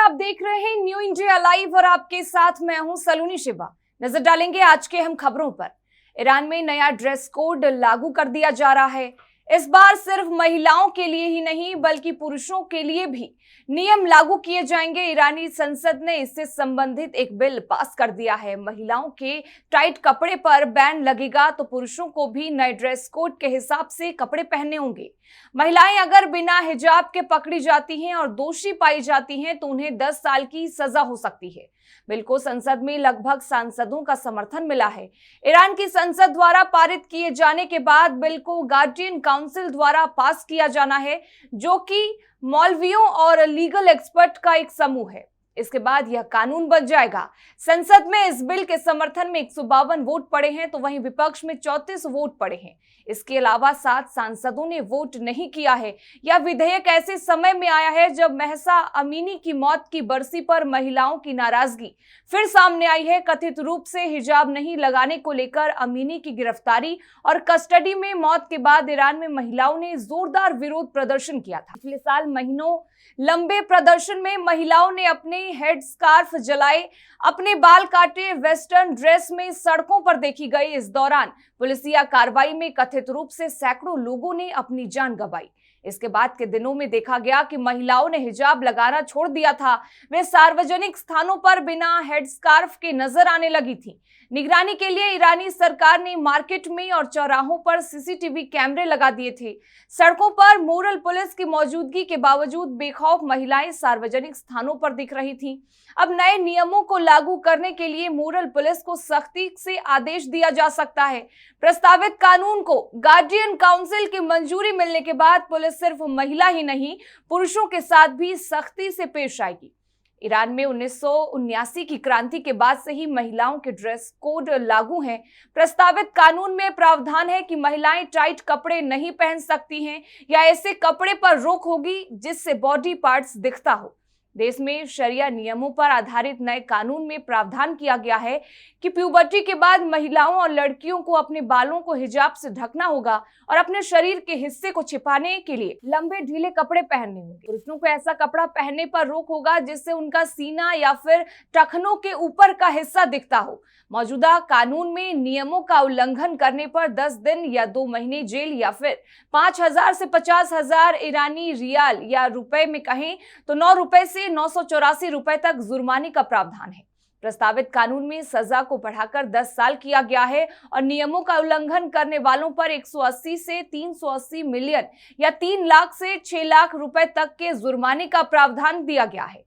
आप देख रहे हैं न्यू इंडिया लाइव और आपके साथ मैं हूं सलोनी शिवा। नजर डालेंगे आज के अहम खबरों पर। ईरान में नया ड्रेस कोड लागू कर दिया जा रहा है। इस बार सिर्फ महिलाओं के लिए ही नहीं बल्कि पुरुषों के लिए भी नियम लागू किए जाएंगे। ईरानी संसद ने इससे संबंधित एक बिल पास कर दिया है। महिलाओं के टाइट कपड़े पर बैन लगेगा तो पुरुषों को भी नए ड्रेस कोड के हिसाब से कपड़े पहनने होंगे। महिलाएं अगर बिना हिजाब के पकड़ी जाती हैं और दोषी पाई जाती हैं तो उन्हें 10 साल की सजा हो सकती है। बिल को संसद में लगभग सांसदों का समर्थन मिला है। ईरान की संसद द्वारा पारित किए जाने के बाद बिल को गार्डियन काउंसिल द्वारा पास किया जाना है, जो कि मौलवियों और लीगल एक्सपर्ट का एक समूह है। इसके बाद यह कानून बन जाएगा। संसद में इस बिल के समर्थन में 152 वोट पड़े हैं तो वहीं विपक्ष में 34 वोट पड़े हैं। इसके अलावा 7 सांसदों ने वोट नहीं किया है। यह विधेयक ऐसे समय में आया है जब महसा अमीनी की मौत की बरसी पर महिलाओं की नाराजगी फिर सामने आई है। कथित रूप से हिजाब नहीं लगाने को लेकर अमीनी की गिरफ्तारी और कस्टडी में मौत के बाद ईरान में महिलाओं ने जोरदार विरोध प्रदर्शन किया था। पिछले साल महीनों लंबे प्रदर्शन में महिलाओं ने अपने हेड स्कार्फ जलाए, अपने बाल काटे, वेस्टर्न ड्रेस में सड़कों पर देखी गई। इस दौरान पुलिसिया कार्रवाई में कथित रूप से सैकड़ों लोगों ने अपनी जान गंवाई। इसके बाद के दिनों में देखा गया कि महिलाओं ने हिजाब लगाना छोड़ दिया था। वे सार्वजनिक स्थानों पर बिना हेड स्कार्फ के नजर आने लगी थी। निगरानी के लिए ईरानी सरकार ने मार्केट में और चौराहों पर सीसीटीवी कैमरे लगा दिए थे। सड़कों पर मोरल पुलिस की मौजूदगी के बावजूद बेखौफ महिलाएं सार्वजनिक स्थानों पर दिख रही थीं। अब नए नियमों को लागू करने के लिए मोरल पुलिस को सख्ती से आदेश दिया जा सकता है। प्रस्तावित कानून को गार्डियन काउंसिल की मंजूरी मिलने के बाद पुलिस सिर्फ महिला ही नहीं पुरुषों के साथ भी सख्ती से पेश आएगी। ईरान में 1979 की क्रांति के बाद से ही महिलाओं के ड्रेस कोड लागू हैं। प्रस्तावित कानून में प्रावधान है कि महिलाएं टाइट कपड़े नहीं पहन सकती हैं या ऐसे कपड़े पर रोक होगी जिससे बॉडी पार्ट्स दिखता हो। देश में शरिया नियमों पर आधारित नए कानून में प्रावधान किया गया है कि प्यूबर्टी के बाद महिलाओं और लड़कियों को अपने बालों को हिजाब से ढकना होगा और अपने शरीर के हिस्से को छिपाने के लिए लंबे ढीले कपड़े पहनने होंगे। पुरुषों को ऐसा कपड़ा पहनने पर रोक होगा जिससे उनका सीना या फिर टखनों के ऊपर का हिस्सा दिखता हो। मौजूदा कानून में नियमों का उल्लंघन करने पर 10 दिन या 2 महीने जेल या फिर 5,000 से 50,000 ईरानी रियाल या रुपए में कहें तो 9 रुपए से 984 रुपए तक जुर्माने का प्रावधान है। प्रस्तावित कानून में सजा को बढ़ाकर 10 साल किया गया है और नियमों का उल्लंघन करने वालों पर 180 से 380 मिलियन या 3 लाख से 6 लाख रुपए तक के जुर्माने का प्रावधान दिया गया है।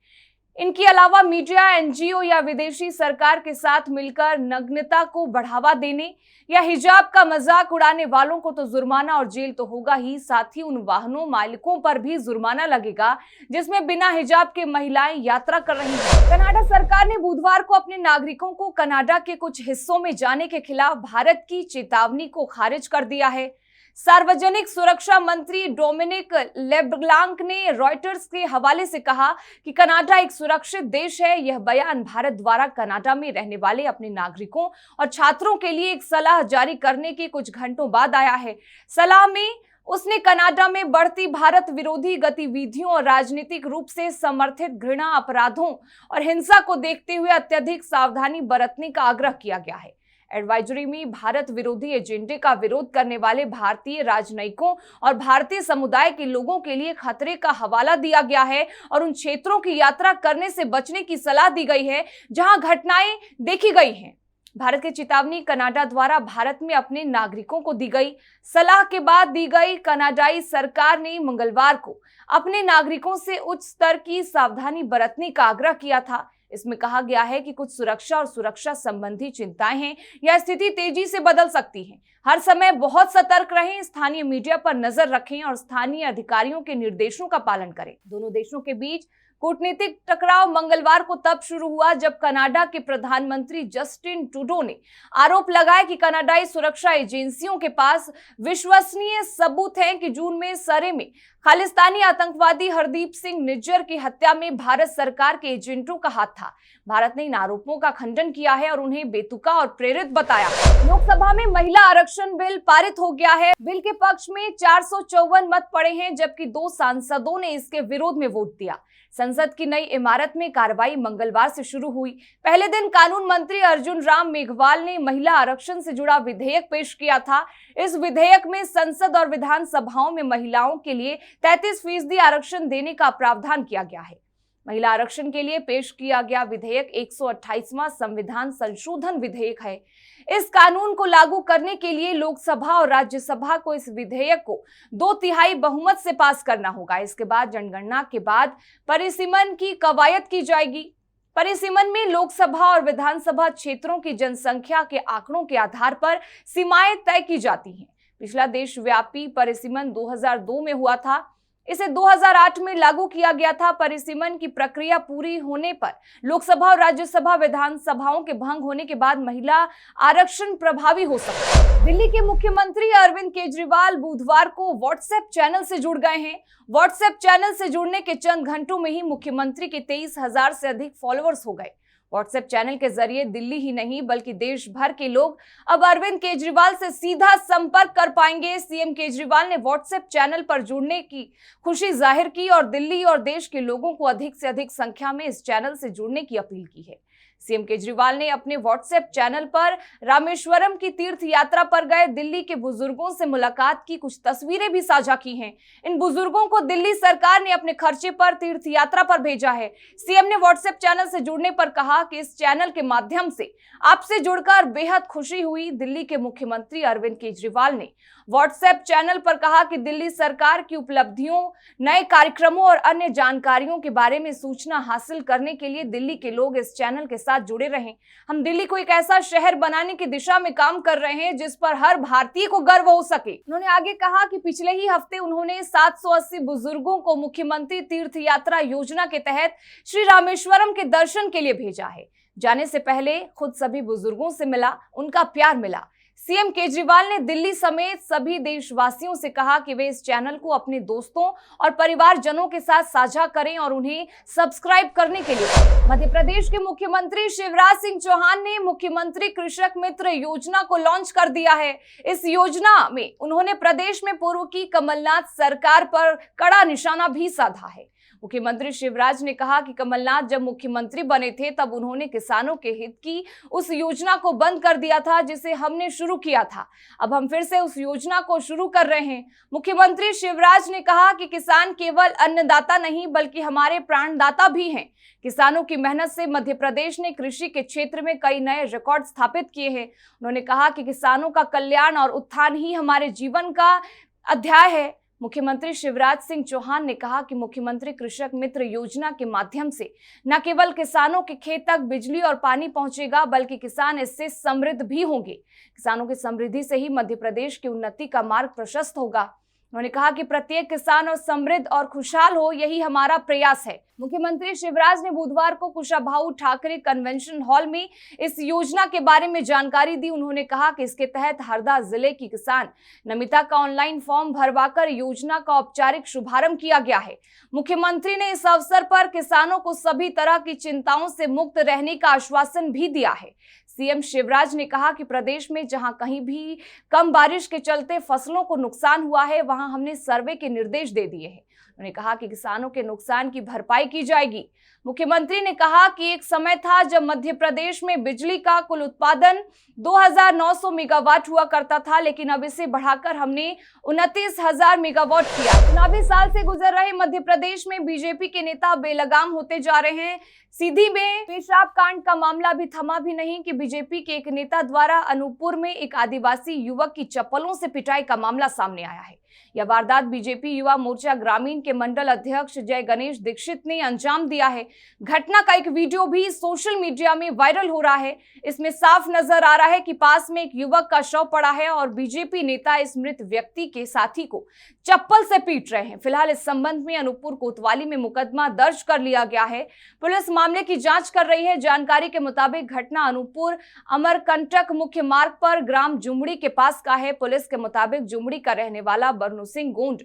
इनके अलावा मीडिया, एनजीओ या विदेशी सरकार के साथ मिलकर नग्नता को बढ़ावा देने या हिजाब का मजाक उड़ाने वालों को तो जुर्माना और जेल तो होगा ही, साथ ही उन वाहनों मालिकों पर भी जुर्माना लगेगा जिसमें बिना हिजाब के महिलाएं यात्रा कर रही हैं। कनाडा सरकार ने बुधवार को अपने नागरिकों को कनाडा के कुछ हिस्सों में जाने के खिलाफ भारत की चेतावनी को खारिज कर दिया है। सार्वजनिक सुरक्षा मंत्री डोमिनिक लेब्लांक ने रॉयटर्स के हवाले से कहा कि कनाडा एक सुरक्षित देश है। यह बयान भारत द्वारा कनाडा में रहने वाले अपने नागरिकों और छात्रों के लिए एक सलाह जारी करने के कुछ घंटों बाद आया है। सलाह में उसने कनाडा में बढ़ती भारत विरोधी गतिविधियों और राजनीतिक रूप से समर्थित घृणा अपराधों और हिंसा को देखते हुए अत्यधिक सावधानी बरतने का आग्रह किया गया है। एडवाइजरी में भारत विरोधी एजेंडे का विरोध करने वाले भारतीय राजनयिकों और भारतीय समुदाय के लोगों के लिए खतरे का हवाला दिया गया है और उन क्षेत्रों की यात्रा करने से बचने की सलाह दी गई है जहां घटनाएं देखी गई हैं। भारत की चेतावनी कनाडा द्वारा भारत में अपने नागरिकों को दी गई सलाह के बाद दी गई। कनाडाई सरकार ने मंगलवार को अपने नागरिकों से उच्च स्तर की सावधानी बरतने का आग्रह किया था। इसमें कहा गया है कि कुछ सुरक्षा और सुरक्षा संबंधी चिंताएं हैं या स्थिति तेजी से बदल सकती है। हर समय बहुत सतर्क रहें, स्थानीय मीडिया पर नजर रखें और स्थानीय अधिकारियों के निर्देशों का पालन करें। दोनों देशों के बीच कूटनीतिक टकराव मंगलवार को तब शुरू हुआ जब कनाडा के प्रधानमंत्री जस्टिन ट्रूडो ने आरोप लगाया कि कनाडाई सुरक्षा एजेंसियों के पास विश्वसनीय सबूत हैं कि जून में सरे में खालिस्तानी आतंकवादी हरदीप सिंह निज्जर की हत्या में भारत सरकार के एजेंटों का हाथ था। भारत ने इन आरोपों का खंडन किया है और उन्हें बेतुका और प्रेरित बताया। लोकसभा में महिला आरक्षण बिल पारित हो गया है। बिल के पक्ष में 454 मत पड़े हैं जबकि 2 सांसदों ने इसके विरोध में वोट दिया। संसद की नई इमारत में कार्रवाई मंगलवार से शुरू हुई। पहले दिन कानून मंत्री अर्जुन राम मेघवाल ने महिला आरक्षण से जुड़ा विधेयक पेश किया था। इस विधेयक में संसद और विधानसभाओं में महिलाओं के लिए 33% आरक्षण देने का प्रावधान किया गया है। महिला आरक्षण के लिए पेश किया गया विधेयक 128वां संविधान संशोधन विधेयक है। इस कानून को लागू करने के लिए लोकसभा और राज्यसभा को इस विधेयक को 2/3 बहुमत से पास करना होगा। इसके बाद जनगणना के बाद परिसीमन की कवायद की जाएगी। परिसीमन में लोकसभा और विधानसभा क्षेत्रों की जनसंख्या के आंकड़ों के आधार पर सीमाएं तय की जाती हैं। पिछला देशव्यापी परिसीमन 2002 में हुआ था। इसे 2008 में लागू किया गया था। परिसीमन की प्रक्रिया पूरी होने पर लोकसभा और राज्यसभा विधानसभाओं के भंग होने के बाद महिला आरक्षण प्रभावी हो सकता है। दिल्ली के मुख्यमंत्री अरविंद केजरीवाल बुधवार को व्हाट्सएप चैनल से जुड़ गए हैं। व्हाट्सएप चैनल से जुड़ने के चंद घंटों में ही मुख्यमंत्री के 23,000 से अधिक फॉलोअर्स हो गए। व्हाट्सएप चैनल के जरिए दिल्ली ही नहीं बल्कि देश भर के लोग अब अरविंद केजरीवाल से सीधा संपर्क कर पाएंगे। सीएम केजरीवाल ने व्हाट्सएप चैनल पर जुड़ने की खुशी जाहिर की और दिल्ली और देश के लोगों को अधिक से अधिक संख्या में इस चैनल से जुड़ने की अपील की है। सीएम केजरीवाल ने अपने व्हाट्सएप चैनल पर रामेश्वरम की तीर्थ यात्रा पर गए दिल्ली के बुजुर्गों से मुलाकात की कुछ तस्वीरें भी साझा की हैं। इन बुजुर्गों को दिल्ली सरकार ने अपने खर्चे पर तीर्थ यात्रा पर भेजा है। सीएम ने व्हाट्सएप चैनल से जुड़ने पर कहा कि इस चैनल के माध्यम से आपसे जुड़कर बेहद खुशी हुई। दिल्ली के मुख्यमंत्री अरविंद केजरीवाल ने व्हाट्सएप चैनल पर कहा कि दिल्ली सरकार की उपलब्धियों, नए कार्यक्रमों और अन्य जानकारियों के बारे में सूचना हासिल करने के लिए दिल्ली के लोग इस चैनल के साथ जुड़े रहें। हम दिल्ली को एक ऐसा शहर बनाने की दिशा में काम कर रहे हैं जिस पर हर भारतीय को गर्व हो सके। उन्होंने आगे कहा कि पिछले ही हफ्ते उन्होंने 780 बुजुर्गों को मुख्यमंत्री तीर्थ यात्रा योजना के तहत श्री रामेश्वरम के दर्शन के लिए भेजा है। जाने से पहले खुद सभी बुजुर्गों से मिला, उनका प्यार मिला। सीएम केजरीवाल ने दिल्ली समेत सभी देशवासियों से कहा कि वे इस चैनल को अपने दोस्तों और परिवारजनों के साथ साझा करें और उन्हें सब्सक्राइब करने के लिए। मध्य प्रदेश के मुख्यमंत्री शिवराज सिंह चौहान ने मुख्यमंत्री कृषक मित्र योजना को लॉन्च कर दिया है। इस योजना में उन्होंने प्रदेश में पूर्व की कमलनाथ सरकार पर कड़ा निशाना भी साधा है। मुख्यमंत्री शिवराज ने कहा कि कमलनाथ जब मुख्यमंत्री बने थे तब उन्होंने किसानों के हित की उस योजना को बंद कर दिया था जिसे हमने शुरू किया था। अब हम फिर से उस योजना को शुरू कर रहे हैं। मुख्यमंत्री शिवराज ने कहा कि किसान केवल अन्नदाता नहीं बल्कि हमारे प्राणदाता भी हैं। किसानों की मेहनत से मध्य प्रदेश ने कृषि के क्षेत्र में कई नए रिकॉर्ड स्थापित किए हैं। उन्होंने कहा कि किसानों का कल्याण और उत्थान ही हमारे जीवन का अध्याय है। मुख्यमंत्री शिवराज सिंह चौहान ने कहा कि मुख्यमंत्री कृषक मित्र योजना के माध्यम से न केवल किसानों के खेत तक बिजली और पानी पहुंचेगा बल्कि किसान इससे समृद्ध भी होंगे। किसानों की समृद्धि से ही मध्य प्रदेश की उन्नति का मार्ग प्रशस्त होगा। उन्होंने कहा कि प्रत्येक किसान और समृद्ध और खुशहाल हो, यही हमारा प्रयास है। मुख्यमंत्री शिवराज ने बुधवार को कुशाभाऊ ठाकरे कन्वेंशन हॉल में इस योजना के बारे में जानकारी दी। उन्होंने कहा कि इसके तहत हरदा जिले की किसान नमिता का ऑनलाइन फॉर्म भरवाकर योजना का औपचारिक शुभारंभ किया गया है। मुख्यमंत्री ने इस अवसर पर किसानों को सभी तरह की चिंताओं से मुक्त रहने का आश्वासन भी दिया है। सीएम शिवराज ने कहा कि प्रदेश में जहां कहीं भी कम बारिश के चलते फसलों को नुकसान हुआ है वहां हमने सर्वे के निर्देश दे दिए हैं। उन्होंने कहा कि किसानों के नुकसान की भरपाई की जाएगी। मुख्यमंत्री ने कहा कि एक समय था जब मध्य प्रदेश में बिजली का कुल उत्पादन 2900 मेगावाट हुआ करता था, लेकिन अब इसे बढ़ाकर हमने 29,000 मेगावाट किया। चुनावी साल से गुजर रहे मध्य प्रदेश में बीजेपी के नेता बेलगाम होते जा रहे हैं। सीधी में पेशाब कांड का मामला भी थमा भी नहीं कि बीजेपी के एक नेता द्वारा अनूपपुर में एक आदिवासी युवक की चप्पलों से पिटाई का मामला सामने आया है। यह वारदात बीजेपी युवा मोर्चा ग्रामीण के मंडल अध्यक्ष जय गणेश दीक्षित ने अंजाम दिया है। घटना का एक वीडियो भी सोशल मीडिया में वायरल हो रहा है। इसमें साफ नजर आ रहा है कि पास में एक युवक का शव पड़ा है और बीजेपी नेता इस मृत व्यक्ति के साथी को चप्पल से पीट रहे हैं। फिलहाल इस संबंध में अनूपपुर कोतवाली में मुकदमा दर्ज कर लिया गया है। पुलिस मामले की जांच कर रही है। जानकारी के मुताबिक घटना अनूपपुर अमरकंटक मुख्य मार्ग पर ग्राम जुमड़ी के पास का है। पुलिस के मुताबिक जुमड़ी का रहने वाला बरनू सिंह गोंड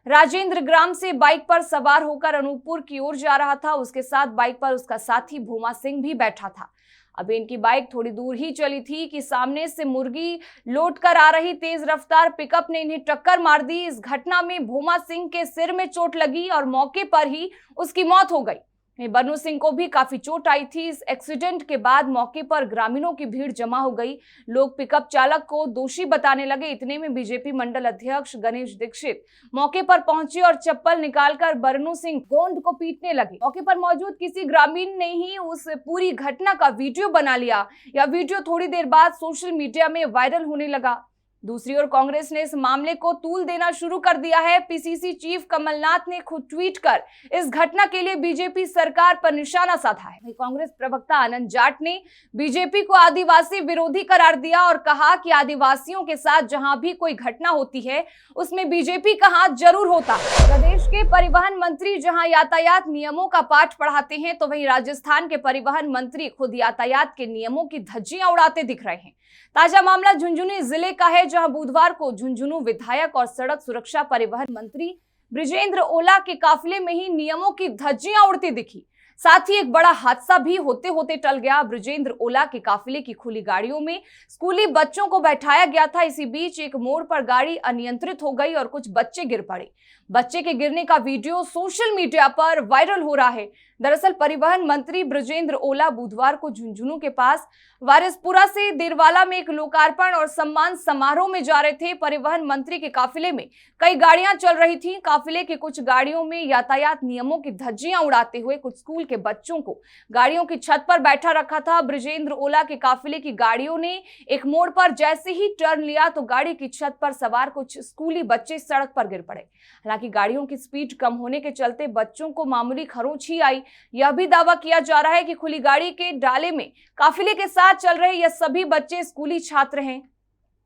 राजेंद्र ग्राम से बाइक पर सवार होकर अनूपपुर की ओर जा रहा था। उसके साथ बाइक पर उसका साथी भूमा सिंह भी बैठा था। अभी इनकी बाइक थोड़ी दूर ही चली थी कि सामने से मुर्गी लौट कर आ रही तेज रफ्तार पिकअप ने इन्हें टक्कर मार दी। इस घटना में भोमा सिंह के सिर में चोट लगी और मौके पर ही उसकी मौत हो गई। बन्नू सिंह को भी काफी चोट आई थी। इस एक्सीडेंट के बाद मौके पर ग्रामीणों की भीड़ जमा हो गई। लोग पिकअप चालक को दोषी बताने लगे। इतने में बीजेपी मंडल अध्यक्ष गणेश दीक्षित मौके पर पहुंचे और चप्पल निकालकर बन्नू सिंह गोंद को पीटने लगे। मौके पर मौजूद किसी ग्रामीण ने ही उस पूरी घटना का वीडियो बना लिया। यह वीडियो थोड़ी देर बाद सोशल मीडिया में वायरल होने लगा। दूसरी ओर कांग्रेस ने इस मामले को तूल देना शुरू कर दिया है। पीसीसी चीफ कमलनाथ ने खुद ट्वीट कर इस घटना के लिए बीजेपी सरकार पर निशाना साधा है। कांग्रेस प्रवक्ता आनंद जाट ने बीजेपी को आदिवासी विरोधी करार दिया और कहा कि आदिवासियों के साथ जहां भी कोई घटना होती है उसमें बीजेपी का हाथ जरूर होता है। प्रदेश के परिवहन मंत्री जहां यातायात नियमों का पाठ पढ़ाते हैं तो वहीं राजस्थान के परिवहन मंत्री खुद यातायात के नियमों की धज्जियां उड़ाते दिख रहे हैं। ताजा मामला झुंझुनू जिले का है, जहां बुधवार को झुंझुनू विधायक और सड़क सुरक्षा परिवहन मंत्री बृजेंद्र ओला के काफिले में ही नियमों की धज्जियां उड़ती दिखी। साथ ही एक बड़ा हादसा भी होते होते टल गया। बृजेंद्र ओला के काफिले की खुली गाड़ियों में स्कूली बच्चों को बैठाया गया था। इसी बीच एक मोड़ पर गाड़ी अनियंत्रित हो गई और कुछ बच्चे गिर पड़े। बच्चे के गिरने का वीडियो सोशल मीडिया पर वायरल हो रहा है। दरअसल परिवहन मंत्री बृजेंद्र ओला बुधवार को झुंझुनू के पास वारिसपुरा से देरवाला में एक लोकार्पण और सम्मान समारोह में जा रहे थे। परिवहन मंत्री के काफिले में कई गाड़ियां चल रही थीं। काफिले की कुछ गाड़ियों में यातायात नियमों की धज्जियां उड़ाते हुए कुछ स्कूल के बच्चों को गाड़ियों की छत पर बैठा रखा था। बृजेंद्र ओला के काफिले की गाड़ियों ने एक मोड़ पर जैसे ही टर्न लिया तो गाड़ी की छत पर सवार कुछ स्कूली बच्चे सड़क पर गिर पड़े। हालांकि गाड़ियों की स्पीड कम होने के चलते बच्चों को मामूली खरोंच ही आई। यह भी दावा किया जा रहा है कि खुली गाड़ी के डाले में काफिले के साथ चल रहे ये सभी बच्चे स्कूली छात्र हैं।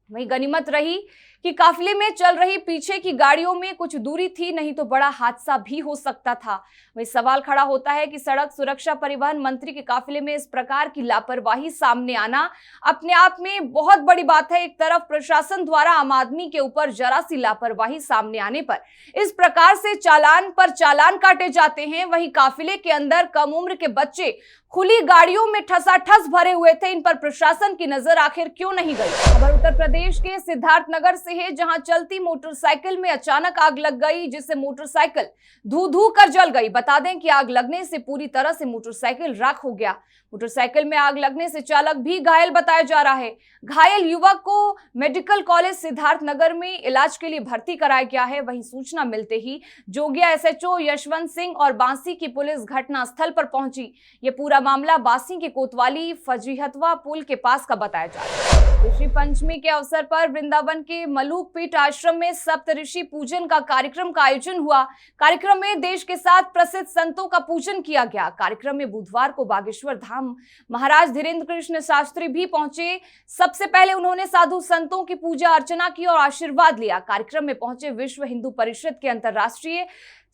वही गनीमत रही कि काफिले में चल रही पीछे की गाड़ियों में कुछ दूरी थी, नहीं तो बड़ा हादसा भी हो सकता था। वही सवाल खड़ा होता है कि सड़क सुरक्षा परिवहन मंत्री के काफिले में इस प्रकार की लापरवाही सामने आना अपने आप में बहुत बड़ी बात है। एक तरफ प्रशासन द्वारा आम आदमी के ऊपर जरा सी लापरवाही सामने आने पर इस प्रकार से चालान पर चालान काटे जाते हैं, वहीं काफिले के अंदर कम उम्र के बच्चे खुली गाड़ियों में ठसाठस भरे हुए थे। इन पर प्रशासन की नजर आखिर क्यों नहीं गई। खबर उत्तर प्रदेश के सिद्धार्थनगर से है, जहां चलती मोटरसाइकिल में अचानक आग लग गई, जिससे मोटरसाइकिल धू धू कर जल गई। बता दें कि आग लगने से पूरी तरह से मोटरसाइकिल राख हो गया। मोटरसाइकिल में आग लगने से चालक भी घायल बताया जा रहा है। घायल युवक को मेडिकल कॉलेज सिद्धार्थनगर में इलाज के लिए भर्ती कराया गया है। वहीं सूचना मिलते ही जोगिया एसएचओ यशवंत सिंह और बांसी की पुलिस घटनास्थल पर पहुंची। ये पूरा मामला बांसी के कोतवाली फजीहतवा पुल के पास का बताया जा रहा है। ऋषि पंचमी के अवसर पर वृंदावन के मलूक पीठ आश्रम में सप्तऋषि पूजन का कार्यक्रम का आयोजन हुआ। कार्यक्रम में देश के 7 प्रसिद्ध संतों का पूजन किया गया। कार्यक्रम में बुधवार को बागेश्वर धाम महाराज धीरेन्द्र कृष्ण शास्त्री भी पहुंचे। सबसे पहले उन्होंने साधु संतों की पूजा अर्चना की और आशीर्वाद लिया। कार्यक्रम में पहुंचे विश्व हिंदू परिषद के अंतर्राष्ट्रीय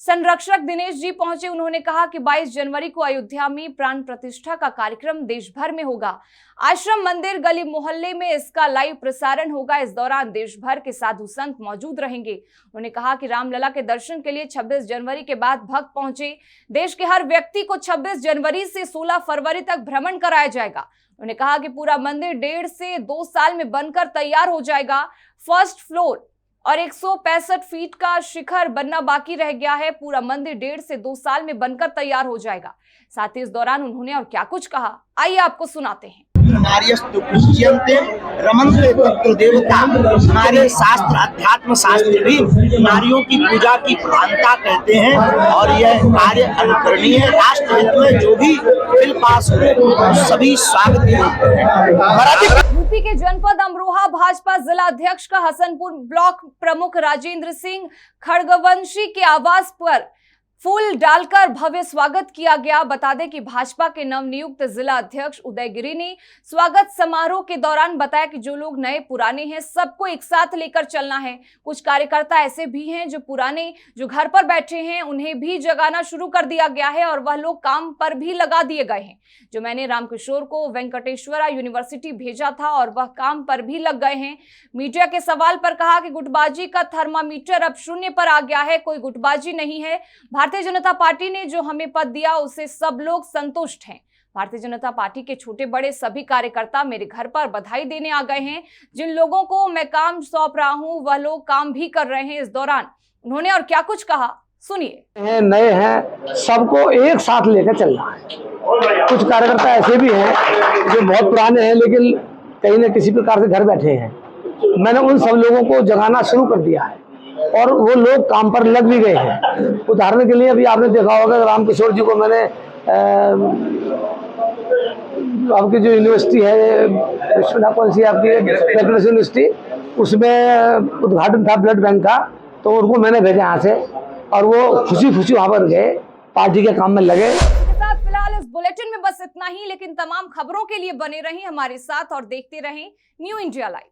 संरक्षक दिनेश जी पहुंचे। उन्होंने कहा कि 22 जनवरी को अयोध्या में प्राण प्रतिष्ठा का कार्यक्रम देश भर में होगा। आश्रम मंदिर गली मोहल्ले में इसका लाइव प्रसारण होगा। इस दौरान देश भर के साधु संत मौजूद रहेंगे। उन्होंने कहा कि रामलला के दर्शन के लिए 26 जनवरी के बाद भक्त पहुंचे। देश के हर व्यक्ति को 26 जनवरी से 16 फरवरी तक भ्रमण कराया जाएगा। उन्होंने कहा कि पूरा मंदिर 1.5 से 2 साल में बनकर तैयार हो जाएगा। फर्स्ट फ्लोर और 165 फीट का शिखर बनना बाकी रह गया है। पूरा मंदिर 1.5 से 2 साल में बनकर तैयार हो जाएगा। साथ ही इस दौरान उन्होंने और क्या कुछ कहा, आइए आपको सुनाते हैं। नार्यस्तु पूज्यन्ते रमन्ते तत्र देवता। हमारे शास्त्र अध्यात्म शास्त्र भी नारियों की पूजा की प्रधानता कहते हैं और यह कार्य अनुकरणीय है। राष्ट्र हित में जो भी बिल पास हो सभी स्वागत हैं। यूपी के जनपद अमरोहा भाजपा जिला अध्यक्ष का हसनपुर ब्लॉक प्रमुख राजेंद्र सिंह खड़गवंशी के आवास पर फूल डालकर भव्य स्वागत किया गया। बता दें कि भाजपा के नवनियुक्त जिला अध्यक्ष उदयगिरी ने स्वागत समारोह के दौरान बताया कि जो लोग नए पुराने हैं सबको एक साथ लेकर चलना है। कुछ कार्यकर्ता ऐसे भी हैं जो पुराने जो घर पर बैठे हैं उन्हें भी जगाना शुरू कर दिया गया है और वह लोग काम पर भी लगा दिए गए हैं। जो मैंने रामकिशोर को वेंकटेश्वरा यूनिवर्सिटी भेजा था और वह काम पर भी लग गए हैं। मीडिया के सवाल पर कहा कि गुटबाजी का थर्मामीटर अब 0 पर आ गया है, कोई गुटबाजी नहीं है। भारतीय जनता पार्टी ने जो हमें पद दिया उससे सब लोग संतुष्ट हैं। भारतीय जनता पार्टी के छोटे बड़े सभी कार्यकर्ता मेरे घर पर बधाई देने आ गए हैं। जिन लोगों को मैं काम सौंप रहा हूं वह लोग काम भी कर रहे हैं। इस दौरान उन्होंने और क्या कुछ कहा, सुनिए। नए हैं, सबको एक साथ लेकर चलना है। कुछ कार्यकर्ता ऐसे भी हैं जो बहुत पुराने हैं लेकिन कहीं न किसी प्रकार से घर बैठे हैं। मैंने उन सब लोगों को जगाना शुरू कर दिया है और वो लोग काम पर लग भी गए हैं। उदाहरण के लिए अभी आपने देखा होगा रामकिशोर जी को मैंने आपकी जो यूनिवर्सिटी है, कौन सी आपकी वेटनरी यूनिवर्सिटी, उसमें उद्घाटन था ब्लड बैंक का, तो उनको मैंने भेजा यहाँ से और वो खुशी खुशी वहाँ पर गए, पार्टी के काम में लगे। फिलहाल इस बुलेटिन में बस इतना ही, लेकिन तमाम खबरों के लिए बने रहें हमारे साथ और देखते रहें न्यू इंडिया लाइव।